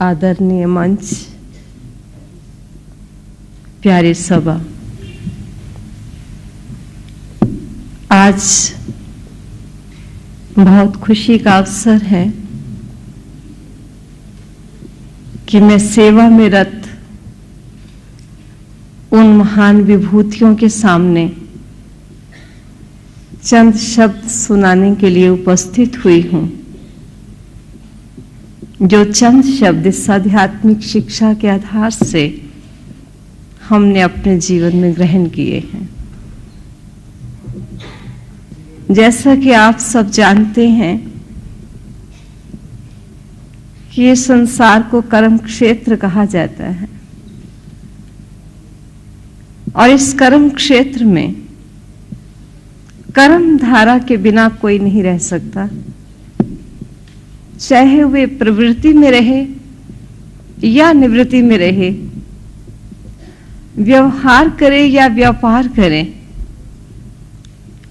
आदरणीय मंच, प्यारे सभा, आज बहुत खुशी का अवसर है कि मैं सेवा में रत उन महान विभूतियों के सामने चंद शब्द सुनाने के लिए उपस्थित हुई हूं, जो चंद शब्द इस आध्यात्मिक शिक्षा के आधार से हमने अपने जीवन में ग्रहण किए हैं। जैसा कि आप सब जानते हैं कि ये संसार को कर्म क्षेत्र कहा जाता है और इस कर्म क्षेत्र में कर्म धारा के बिना कोई नहीं रह सकता, चाहे वे प्रवृत्ति में रहे या निवृत्ति में रहे, व्यवहार करे या व्यापार करे,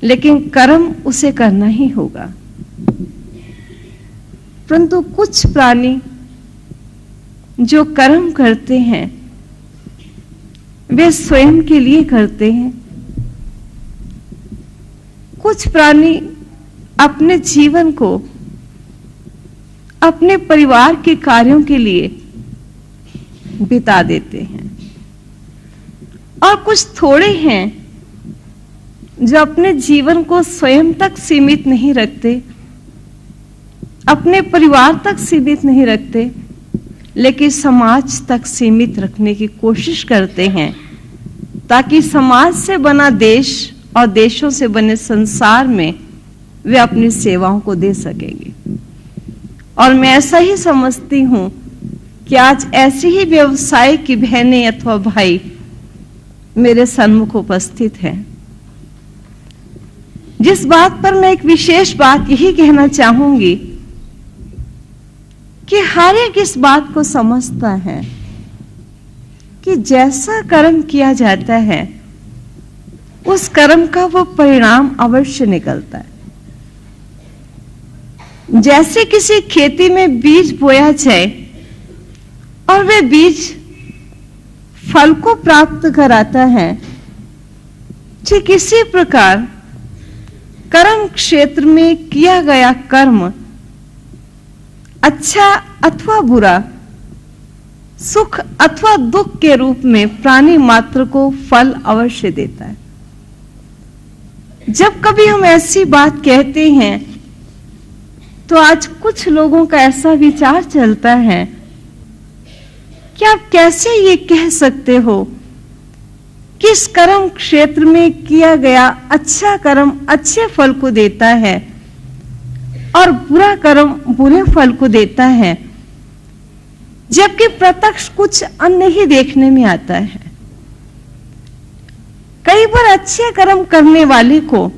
लेकिन कर्म उसे करना ही होगा। परंतु कुछ प्राणी जो कर्म करते हैं वे स्वयं के लिए करते हैं। कुछ प्राणी अपने जीवन को अपने परिवार के कार्यों के लिए बिता देते हैं और कुछ थोड़े हैं जो अपने जीवन को स्वयं तक सीमित नहीं रखते, अपने परिवार तक सीमित नहीं रखते, लेकिन समाज तक सीमित रखने की कोशिश करते हैं ताकि समाज से बना देश और देशों से बने संसार में वे अपनी सेवाओं को दे सकेंगे। और मैं ऐसा ही समझती हूं कि आज ऐसी ही व्यवसाय की बहनें अथवा भाई मेरे सन्मुख उपस्थित हैं। जिस बात पर मैं एक विशेष बात यही कहना चाहूंगी कि हर एक इस बात को समझता है कि जैसा कर्म किया जाता है उस कर्म का वो परिणाम अवश्य निकलता है। जैसे किसी खेती में बीज बोया जाए और वे बीज फल को प्राप्त कराता है, ठीक इसी प्रकार कर्म क्षेत्र में किया गया कर्म अच्छा अथवा बुरा, सुख अथवा दुख के रूप में प्राणी मात्र को फल अवश्य देता है। जब कभी हम ऐसी बात कहते हैं तो आज कुछ लोगों का ऐसा विचार चलता है कि आप कैसे ये कह सकते हो कि इस कर्म क्षेत्र में किया गया अच्छा कर्म अच्छे फल को देता है और बुरा कर्म बुरे फल को देता है, जबकि प्रत्यक्ष कुछ अन्य ही देखने में आता है। कई बार अच्छे कर्म करने वाले को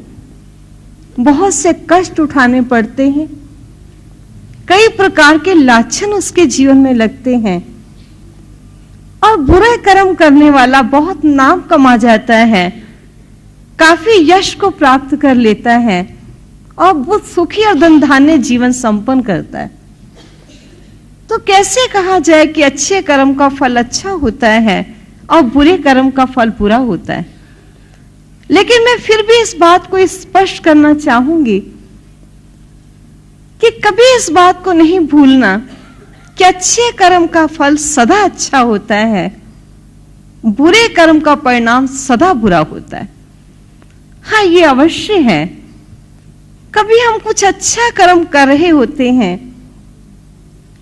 बहुत से कष्ट उठाने पड़ते हैं, कई प्रकार के लाछन उसके जीवन में लगते हैं और बुरे कर्म करने वाला बहुत नाम कमा जाता है, काफी यश को प्राप्त कर लेता है और बहुत सुखी और धनधान्य जीवन संपन्न करता है। तो कैसे कहा जाए कि अच्छे कर्म का फल अच्छा होता है और बुरे कर्म का फल बुरा होता है? लेकिन मैं फिर भी इस बात को स्पष्ट करना चाहूंगी कि कभी इस बात को नहीं भूलना कि अच्छे कर्म का फल सदा अच्छा होता है, बुरे कर्म का परिणाम सदा बुरा होता है। हाँ, ये अवश्य है, कभी हम कुछ अच्छा कर्म कर रहे होते हैं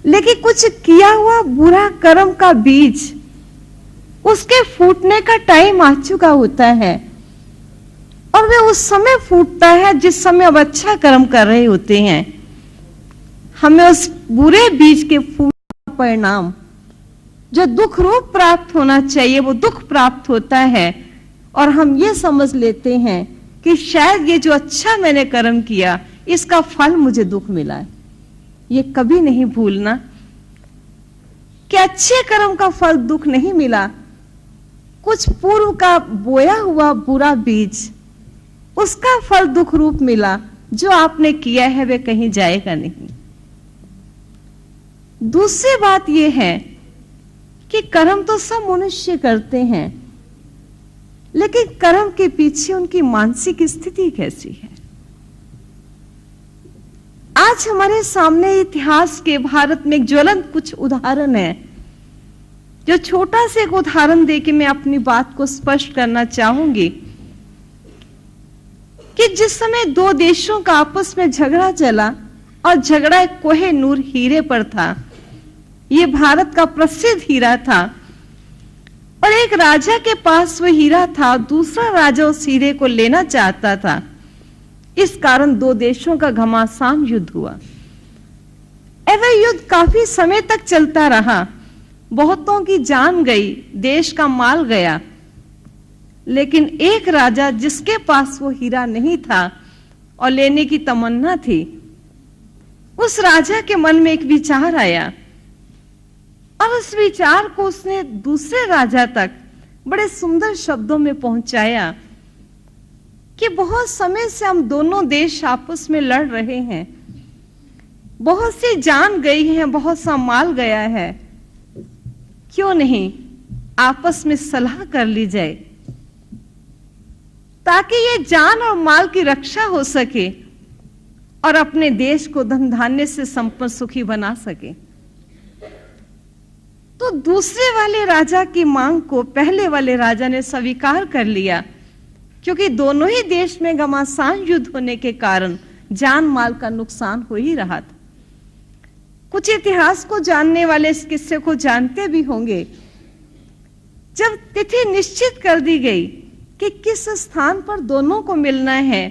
लेकिन कुछ किया हुआ बुरा कर्म का बीज उसके फूटने का टाइम आ चुका होता है और वे उस समय फूटता है जिस समय अब अच्छा कर्म कर रहे होते हैं। हमें उस बुरे बीज के फूट का परिणाम जो दुख रूप प्राप्त होना चाहिए वो दुख प्राप्त होता है और हम ये समझ लेते हैं कि शायद ये जो अच्छा मैंने कर्म किया इसका फल मुझे दुख मिला है। ये कभी नहीं भूलना कि अच्छे कर्म का फल दुख नहीं मिला, कुछ पूर्व का बोया हुआ बुरा बीज उसका फल दुख रूप मिला। जो आपने किया है वे कहीं जाएगा नहीं। दूसरी बात यह है कि कर्म तो सब मनुष्य करते हैं, लेकिन कर्म के पीछे उनकी मानसिक स्थिति कैसी है। आज हमारे सामने इतिहास के भारत में एक ज्वलंत कुछ उदाहरण है, जो छोटा से एक उदाहरण देके मैं अपनी बात को स्पष्ट करना चाहूंगी कि जिस समय दो देशों का आपस में झगड़ा चला और झगड़ा एक कोहिनूर हीरे पर था। यह भारत का प्रसिद्ध हीरा था और एक राजा के पास वह हीरा था, दूसरा राजा उस हीरे को लेना चाहता था। इस कारण दो देशों का घमासान युद्ध हुआ। वह युद्ध काफी समय तक चलता रहा, बहुतों की जान गई, देश का माल गया, लेकिन एक राजा जिसके पास वो हीरा नहीं था और लेने की तमन्ना थी, उस राजा के मन में एक विचार आया और उस विचार को उसने दूसरे राजा तक बड़े सुंदर शब्दों में पहुंचाया कि बहुत समय से हम दोनों देश आपस में लड़ रहे हैं, बहुत सी जान गई है, बहुत सा माल गया है, क्यों नहीं आपस में सलाह कर ली जाए ताकि ये जान और माल की रक्षा हो सके और अपने देश को धन धान्य से संपन्न सुखी बना सके। तो दूसरे वाले राजा की मांग को पहले वाले राजा ने स्वीकार कर लिया, क्योंकि दोनों ही देश में घमासान युद्ध होने के कारण जान माल का नुकसान हो ही रहा था। कुछ इतिहास को जानने वाले इस किस्से को जानते भी होंगे। जब तिथि निश्चित कर दी गई कि किस स्थान पर दोनों को मिलना है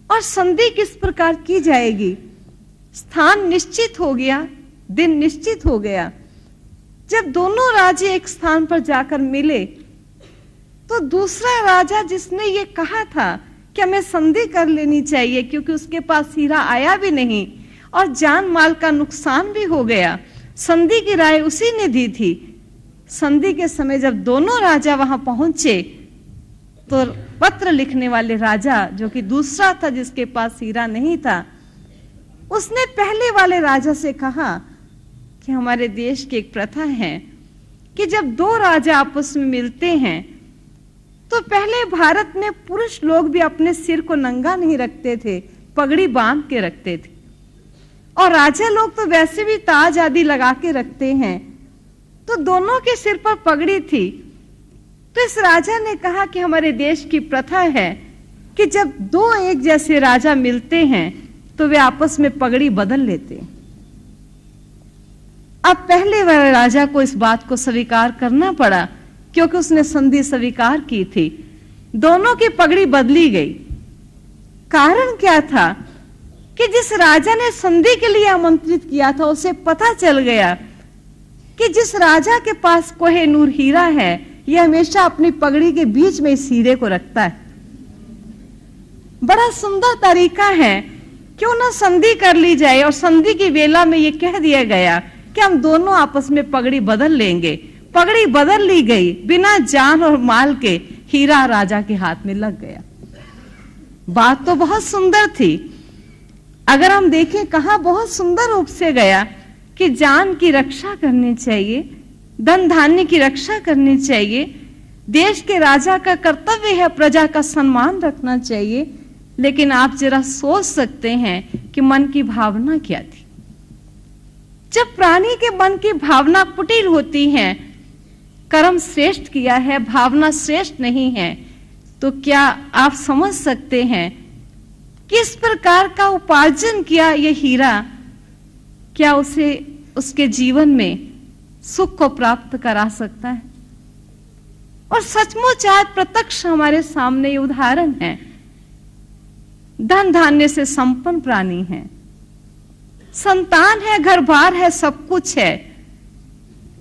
और संधि किस प्रकार की जाएगी, स्थान निश्चित हो गया, दिन निश्चित हो गया। जब दोनों राजे एक स्थान पर जाकर मिले तो दूसरा राजा जिसने ये कहा था कि हमें संधि कर लेनी चाहिए, क्योंकि उसके पास हीरा आया भी नहीं और जान माल का नुकसान भी हो गया, संधि की राय उसी ने दी थी। संधि के समय जब दोनों राजा वहां पहुंचे तो पत्र लिखने वाले राजा, जो कि दूसरा था जिसके पास हीरा नहीं था, उसने पहले वाले राजा से कहा कि हमारे देश की एक प्रथा है कि जब दो राजा आपस में मिलते हैं तो पहले भारत में पुरुष लोग भी अपने सिर को नंगा नहीं रखते थे, पगड़ी बांध के रखते थे, और राजा लोग तो वैसे भी ताज आदि लगा के रखते हैं, तो दोनों के सिर पर पगड़ी थी। तो इस राजा ने कहा कि हमारे देश की प्रथा है कि जब दो एक जैसे राजा मिलते हैं तो वे आपस में पगड़ी बदल लेते हैं। अब पहले वाले राजा को इस बात को स्वीकार करना पड़ा, क्योंकि उसने संधि स्वीकार की थी। दोनों की पगड़ी बदली गई। कारण क्या था कि जिस राजा ने संधि के लिए आमंत्रित किया था उसे पता चल गया कि जिस राजा के पास कोहिनूर हीरा है, यह हमेशा अपनी पगड़ी के बीच में इस हीरे को रखता है। बड़ा सुंदर तरीका है, क्यों ना संधि कर ली जाए। और संधि की वेला में यह कह दिया गया कि हम दोनों आपस में पगड़ी बदल लेंगे। पगड़ी बदल ली गई, बिना जान और माल के हीरा राजा के हाथ में लग गया। बात तो बहुत सुंदर थी। अगर हम देखें कहा बहुत सुंदर रूप से गया कि जान की रक्षा करनी चाहिए, धन धान्य की रक्षा करनी चाहिए, देश के राजा का कर्तव्य है प्रजा का सम्मान रखना चाहिए। लेकिन आप जरा सोच सकते हैं कि मन की भावना क्या थी। जब प्राणी के मन की भावना कुटिल होती है, कर्म श्रेष्ठ किया है, भावना श्रेष्ठ नहीं है, तो क्या आप समझ सकते हैं किस प्रकार का उपार्जन किया यह हीरा, क्या उसे उसके जीवन में सुख को प्राप्त करा सकता है। और सचमुच आज प्रत्यक्ष हमारे सामने ये उदाहरण है। धन धान्य से संपन्न प्राणी है, संतान है, घर बार है, सब कुछ है।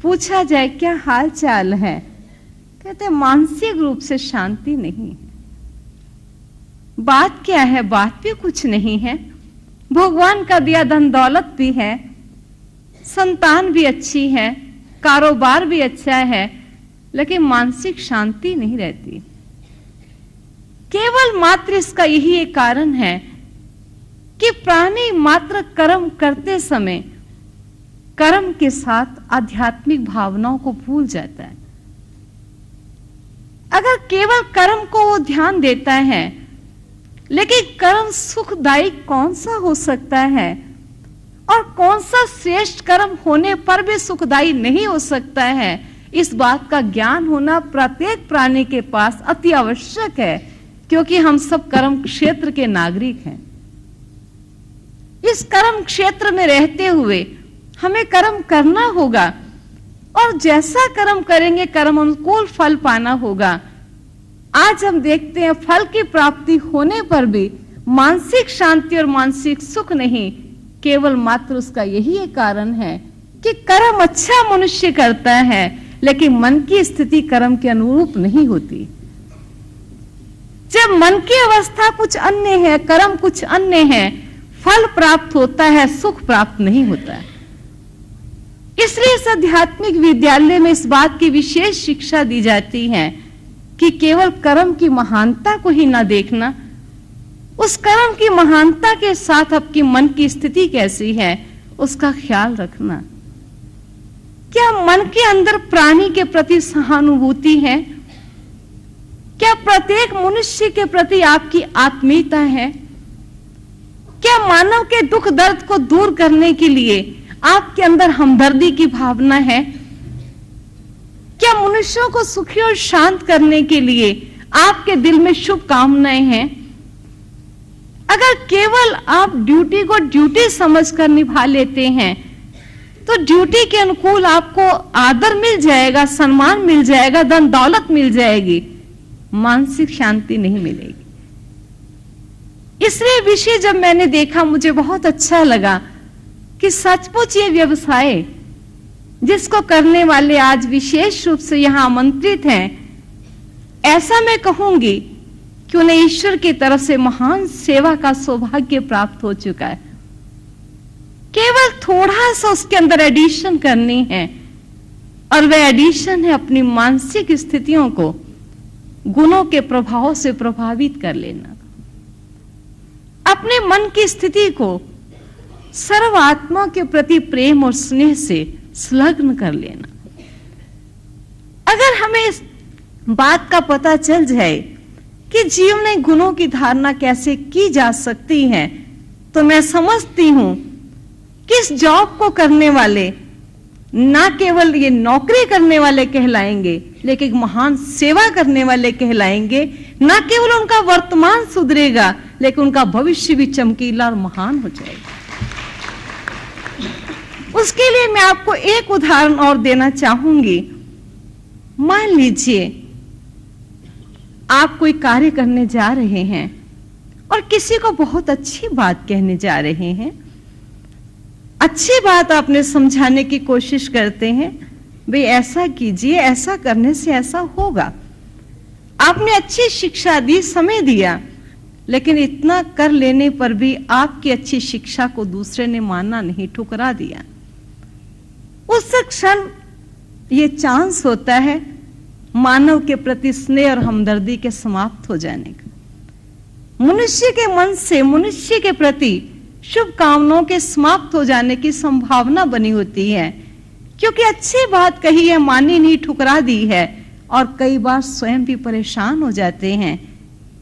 पूछा जाए क्या हाल चाल है, कहते मानसिक रूप से शांति नहीं है। बात क्या है, बात भी कुछ नहीं है। भगवान का दिया धन दौलत भी है, संतान भी अच्छी है, कारोबार भी अच्छा है, लेकिन मानसिक शांति नहीं रहती। केवल मात्र इसका यही एक कारण है कि प्राणी मात्र कर्म करते समय कर्म के साथ आध्यात्मिक भावनाओं को भूल जाता है। अगर केवल कर्म को वो ध्यान देता है, लेकिन कर्म सुखदायी कौन सा हो सकता है और कौन सा श्रेष्ठ कर्म होने पर भी सुखदायी नहीं हो सकता है, इस बात का ज्ञान होना प्रत्येक प्राणी के पास अति आवश्यक है, क्योंकि हम सब कर्म क्षेत्र के नागरिक हैं। इस कर्म क्षेत्र में रहते हुए हमें कर्म करना होगा और जैसा कर्म करेंगे कर्म अनुकूल फल पाना होगा। आज हम देखते हैं फल की प्राप्ति होने पर भी मानसिक शांति और मानसिक सुख नहीं, केवल मात्र उसका यही एक कारण है कि कर्म अच्छा मनुष्य करता है, लेकिन मन की स्थिति कर्म के अनुरूप नहीं होती। जब मन की अवस्था कुछ अन्य है, कर्म कुछ अन्य है, फल प्राप्त होता है, सुख प्राप्त नहीं होता है। इसलिए इस आध्यात्मिक विद्यालय में इस बात की विशेष शिक्षा दी जाती है कि केवल कर्म की महानता को ही ना देखना, उस कर्म की महानता के साथ आपकी मन की स्थिति कैसी है उसका ख्याल रखना। क्या मन के अंदर प्राणी के प्रति सहानुभूति है? क्या प्रत्येक मनुष्य के प्रति आपकी आत्मीयता है? क्या मानव के दुख दर्द को दूर करने के लिए आपके अंदर हमदर्दी की भावना है? क्या मनुष्यों को सुखी और शांत करने के लिए आपके दिल में शुभ कामनाएं हैं? अगर केवल आप ड्यूटी को ड्यूटी समझकर निभा लेते हैं तो ड्यूटी के अनुकूल आपको आदर मिल जाएगा, सम्मान मिल जाएगा, धन दौलत मिल जाएगी, मानसिक शांति नहीं मिलेगी। इसलिए विषय जब मैंने देखा मुझे बहुत अच्छा लगा कि सचमुच ये व्यवसाय जिसको करने वाले आज विशेष रूप से यहां आमंत्रित हैं, ऐसा मैं कहूंगी कि उन्हें ईश्वर की तरफ से महान सेवा का सौभाग्य प्राप्त हो चुका है। केवल थोड़ा सा उसके अंदर एडिशन करनी है, और वह एडिशन है अपनी मानसिक स्थितियों को गुणों के प्रभाव से प्रभावित कर लेना, अपने मन की स्थिति को सर्व आत्मा के प्रति प्रेम और स्नेह से संलग्न कर लेना। अगर हमें इस बात का पता चल जाए कि जीवन में गुणों की धारणा कैसे की जा सकती है, तो मैं समझती हूं कि इस जॉब को करने वाले ना केवल ये नौकरी करने वाले कहलाएंगे, लेकिन महान सेवा करने वाले कहलाएंगे। ना केवल उनका वर्तमान सुधरेगा, लेकिन उनका भविष्य भी चमकीला और महान हो जाएगा। उसके लिए मैं आपको एक उदाहरण और देना चाहूंगी। मान लीजिए आप कोई कार्य करने जा रहे हैं और किसी को बहुत अच्छी बात कहने जा रहे हैं, अच्छी बात आपने समझाने की कोशिश करते हैं, भाई ऐसा कीजिए, ऐसा करने से ऐसा होगा। आपने अच्छी शिक्षा दी, समय दिया, लेकिन इतना कर लेने पर भी आपकी अच्छी शिक्षा को दूसरे ने माना नहीं, ठुकरा दिया। उस क्षण ये चांस होता है मानव के प्रति स्नेह और हमदर्दी के समाप्त हो जाने का। मनुष्य के मन से मनुष्य के प्रति शुभ कामनाओं के समाप्त हो जाने की संभावना बनी होती है, क्योंकि अच्छी बात कही है, मानी नहीं, ठुकरा दी है, और कई बार स्वयं भी परेशान हो जाते हैं।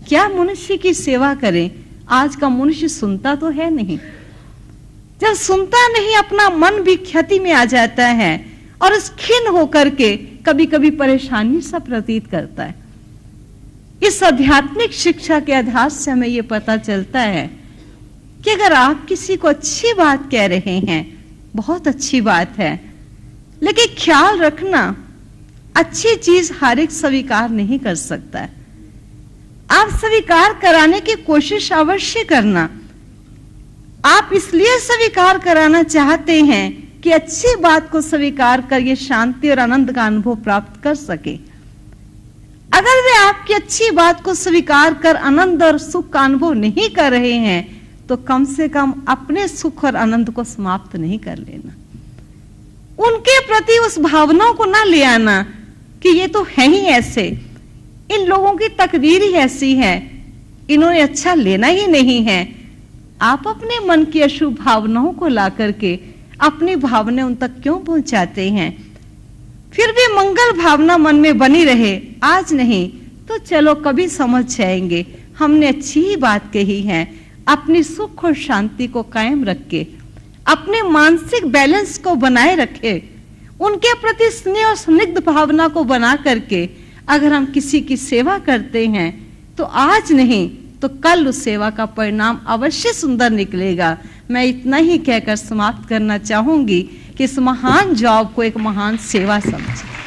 क्या मनुष्य की सेवा करें? आज का मनुष्य सुनता तो है नहीं। जब सुनता नहीं, अपना मन भी क्षति में आ जाता है और इस खिन्न होकर के कभी कभी परेशानी सा प्रतीत करता है। इस आध्यात्मिक शिक्षा के आधार से हमें यह पता चलता है कि अगर आप किसी को अच्छी बात कह रहे हैं, बहुत अच्छी बात है, लेकिन ख्याल रखना अच्छी चीज हर एक स्वीकार नहीं कर सकता है। आप स्वीकार कराने की कोशिश अवश्य करना। आप इसलिए स्वीकार कराना चाहते हैं कि अच्छी बात को स्वीकार कर ये शांति और आनंद का अनुभव प्राप्त कर सके। अगर वे आपकी अच्छी बात को स्वीकार कर आनंद और सुख का अनुभव नहीं कर रहे हैं, तो कम से कम अपने सुख और आनंद को समाप्त नहीं कर लेना। उनके प्रति उस भावनाओं को ना ले आना कि ये तो है ही ऐसे, इन लोगों की तकदीर ही ऐसी है, इन्होंने अच्छा लेना ही नहीं है। आप अपने मन की अशुभ भावनाओं को ला करके अपनी भावना उन तक क्यों पहुंचाते हैं? फिर भी मंगल भावना मन में बनी रहे, आज नहीं तो चलो कभी समझ जाएंगे। हमने अच्छी ही बात कही है। अपनी सुख और शांति को कायम रखे, अपने मानसिक बैलेंस को बनाए रखे, उनके प्रति स्नेह और स्निग्ध भावना को बना करके अगर हम किसी की सेवा करते हैं तो आज नहीं तो कल उस सेवा का परिणाम अवश्य सुंदर निकलेगा। मैं इतना ही कहकर समाप्त करना चाहूंगी कि इस महान जॉब को एक महान सेवा समझें।